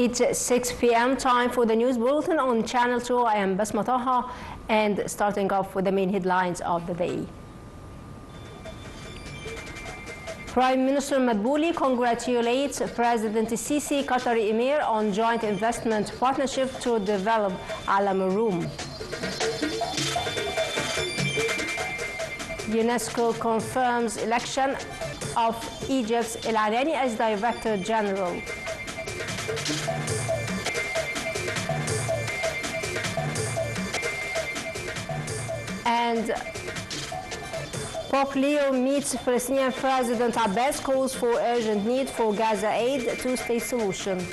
It's 6 p.m. time for the news bulletin on Channel 2. I am Bethha, and starting off with the main headlines of the day. Prime Minister Madbouli congratulates President Sisi Qatari Emir on joint investment partnership to develop Alam. UNESCO confirms election of Egypt's Al-Anani as Director General. And Pope Leo meets Palestinian President Abbas, calls for urgent need for Gaza aid, two-state solution.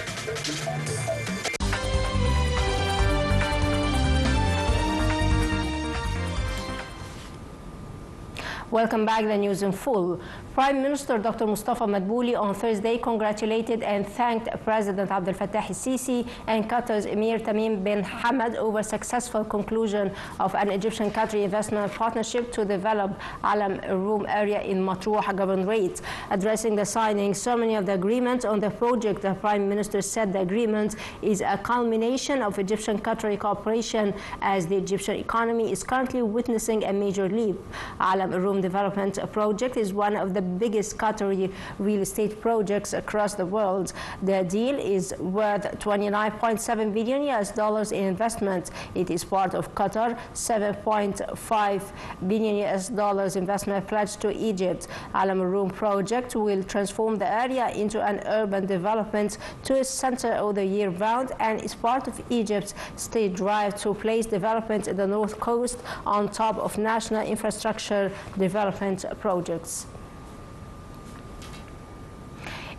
Welcome back, the news in full. Prime Minister Dr. Mustafa Madbouli on Thursday congratulated and thanked President Abdel Fattah al-Sisi and Qatar's Emir Tamim bin Hamad over successful conclusion of an Egyptian-Qatari investment partnership to develop Alam Room area in Matruh Governorate. Addressing the signing ceremony of the agreement on the project, the Prime Minister said the agreement is a culmination of Egyptian-Qatari cooperation as the Egyptian economy is currently witnessing a major leap. Alam Room development project is one of the biggest Qatari real estate projects across the world. The deal is worth $29.7 billion in investment. It is part of Qatar $7.5 billion investment pledged to Egypt. Alam Room project will transform the area into an urban development to a center of the year round and is part of Egypt's state drive to place development in the north coast on top of national infrastructure development projects.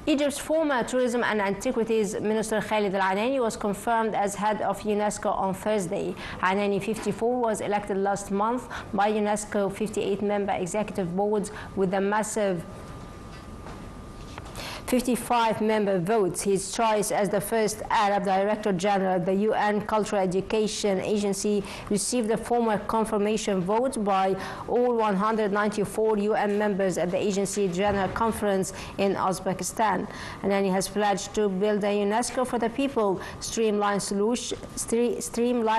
Egypt's former Tourism and Antiquities Minister Khalid Al-Anani was confirmed as head of UNESCO on Thursday. Anani, 54, was elected last month by UNESCO 58-member executive boards with a massive 55-member votes. His choice as the first Arab Director General of the UN Cultural Education Agency received a formal confirmation vote by all 194 UN members at the agency General Conference in Uzbekistan. Anani has pledged to build a UNESCO for the people, streamline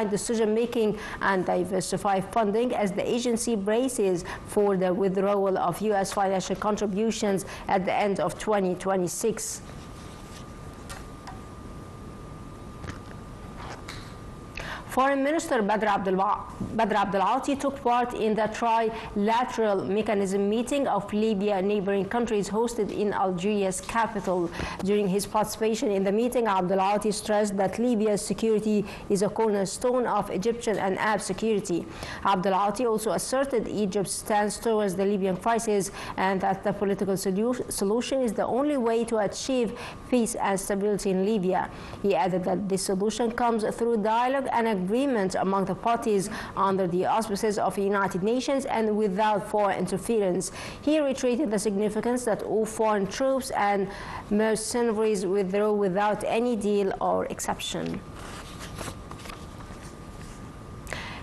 decision-making and diversify funding as the agency braces for the withdrawal of US financial contributions at the end of 2026. Foreign Minister Badr Abdel-Ati took part in the trilateral mechanism meeting of Libya neighboring countries hosted in Algeria's capital. During his participation in the meeting, Abdel-Ati stressed that Libya's security is a cornerstone of Egyptian and Arab security. Abdel-Ati also asserted Egypt's stance towards the Libyan crisis and that the political solution is the only way to achieve peace and stability in Libya. He added that this solution comes through dialogue and agreement among the parties under the auspices of the United Nations and without foreign interference. He reiterated the significance that all foreign troops and mercenaries withdraw without any deal or exception.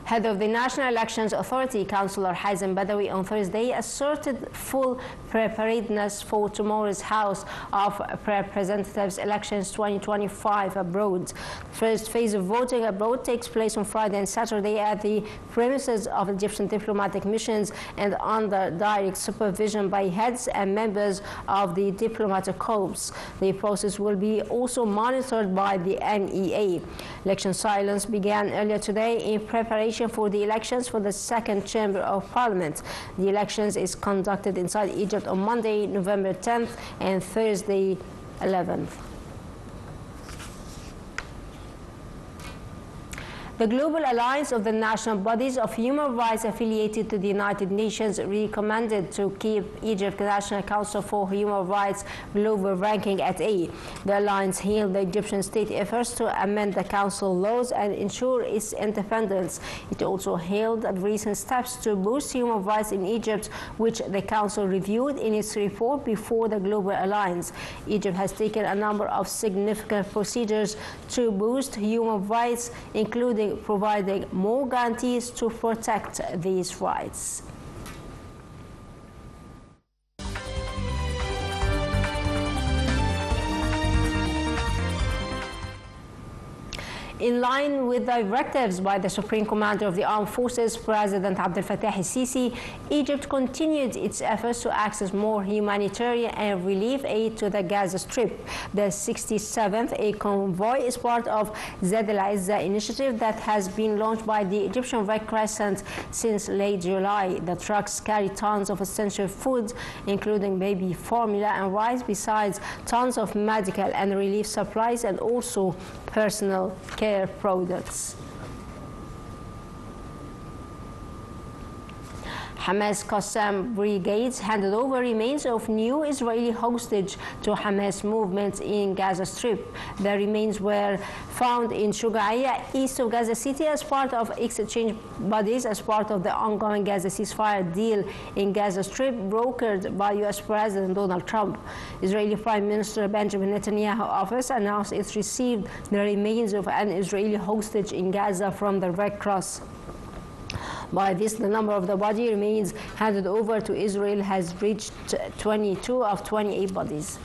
Head of the National Elections Authority, Councillor Haizem Badawi, on Thursday asserted full preparedness for tomorrow's House of Representatives elections 2025 abroad. The first phase of voting abroad takes place on Friday and Saturday at the premises of Egyptian diplomatic missions and under direct supervision by heads and members of the diplomatic corps. The process will be also monitored by the NEA. Election silence began earlier today in preparation for the elections for the second chamber of parliament. The elections is conducted inside Egypt on Monday, November 10th and Thursday, 11th. The Global Alliance of the National Bodies of Human Rights affiliated to the United Nations recommended to keep Egypt's National Council for Human Rights global ranking at A. The alliance hailed the Egyptian state efforts to amend the council laws and ensure its independence. It also hailed recent steps to boost human rights in Egypt, which the council reviewed in its report before the Global Alliance. Egypt has taken a number of significant procedures to boost human rights, including providing more guarantees to protect these rights. In line with directives by the Supreme Commander of the Armed Forces, President Abdel Fattah el-Sisi, Egypt continued its efforts to access more humanitarian and relief aid to the Gaza Strip. The 67th aid convoy is part of Zed al-Izza initiative that has been launched by the Egyptian Red Crescent since late July. The trucks carry tons of essential foods, including baby formula and rice, besides tons of medical and relief supplies and also personal care products. Hamas Qassam brigades handed over remains of new Israeli hostage to Hamas movement in Gaza Strip. The remains were found in Shugaiya, east of Gaza City, as part of exchange bodies as part of the ongoing Gaza ceasefire deal in Gaza Strip brokered by U.S. President Donald Trump. Israeli Prime Minister Benjamin Netanyahu's office announced it received the remains of an Israeli hostage in Gaza from the Red Cross. By this, the number of the body remains handed over to Israel has reached 22 of 28 bodies.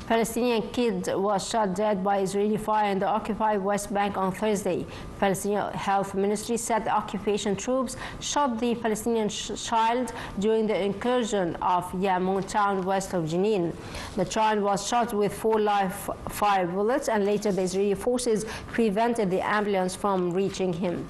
Palestinian kid was shot dead by Israeli fire in the occupied West Bank on Thursday. Palestinian Health Ministry said the occupation troops shot the Palestinian child during the incursion of Yamoun town west of Jenin. The child was shot with 4 live fire bullets, and later the Israeli forces prevented the ambulance from reaching him.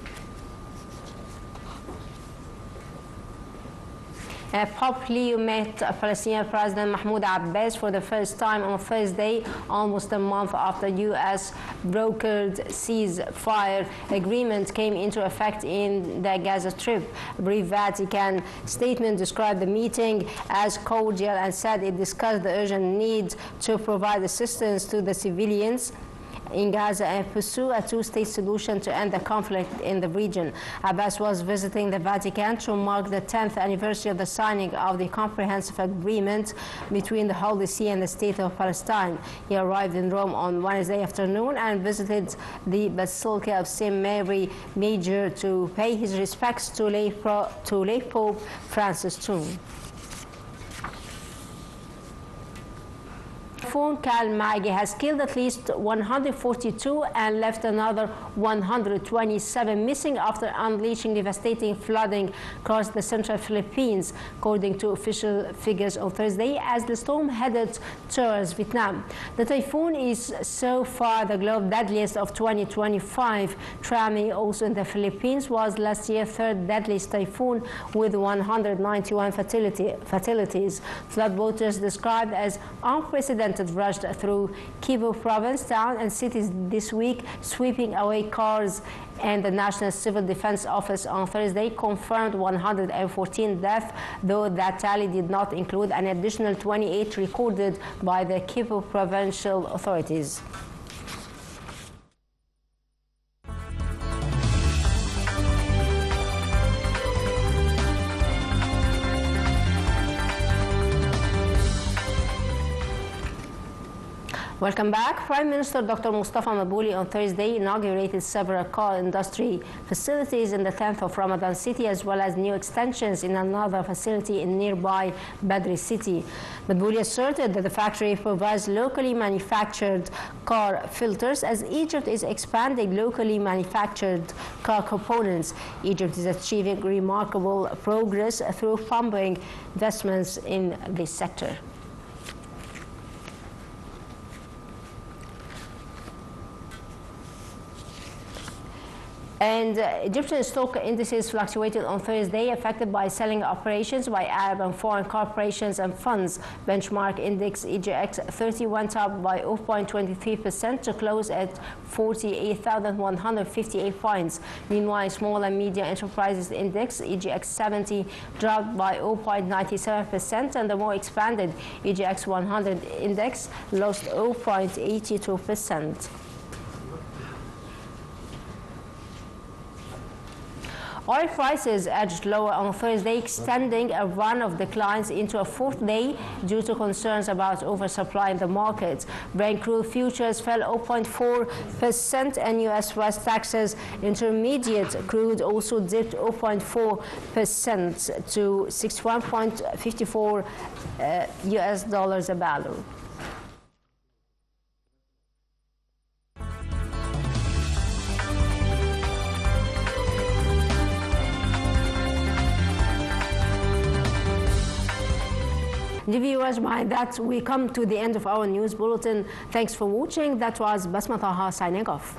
Pope Leo met Palestinian President Mahmoud Abbas for the first time on Thursday, almost a month after U.S. brokered ceasefire agreement came into effect in the Gaza Strip. A brief Vatican statement described the meeting as cordial and said it discussed the urgent need to provide assistance to the civilians in Gaza and pursue a two-state solution to end the conflict in the region. Abbas was visiting the Vatican to mark the 10th anniversary of the signing of the comprehensive agreement between the Holy See and the State of Palestine. He arrived in Rome on Wednesday afternoon and visited the Basilica of St. Mary Major to pay his respects to late Pope Francis II. Typhoon Maggie has killed at least 142 and left another 127 missing after unleashing devastating flooding across the central Philippines, according to official figures on Thursday, as the storm headed towards Vietnam. The typhoon is so far the globe's deadliest of 2025. Trami, also in the Philippines, was last year's third deadliest typhoon with 191 fatalities. Floodwaters described as unprecedented rushed through Kivu province, town and cities this week, sweeping away cars, and the National Civil Defense Office on Thursday confirmed 114 deaths, though that tally did not include an additional 28 recorded by the Kivu provincial authorities. Welcome back. Prime Minister Dr. Mustafa Madbouly on Thursday inaugurated several car industry facilities in the 10th of Ramadan city, as well as new extensions in another facility in nearby Badri city. Madbouly asserted that the factory provides locally manufactured car filters as Egypt is expanding locally manufactured car components. Egypt is achieving remarkable progress through pumping investments in this sector. And Egyptian stock indices fluctuated on Thursday, affected by selling operations by Arab and foreign corporations and funds. Benchmark index EGX 30 went up by 0.23% to close at 48,158 points. Meanwhile, small and medium enterprises index EGX 70 dropped by 0.97%, and the more expanded EGX 100 index lost 0.82%. Oil prices edged lower on Thursday, extending a run of declines into a fourth day due to concerns about oversupply in the market. Brent crude futures fell 0.4%, and U.S. West Texas Intermediate crude also dipped 0.4% to $61.54 US a barrel. Dear viewers, by that we come to the end of our news bulletin. Thanks for watching. That was Basma Taha signing off.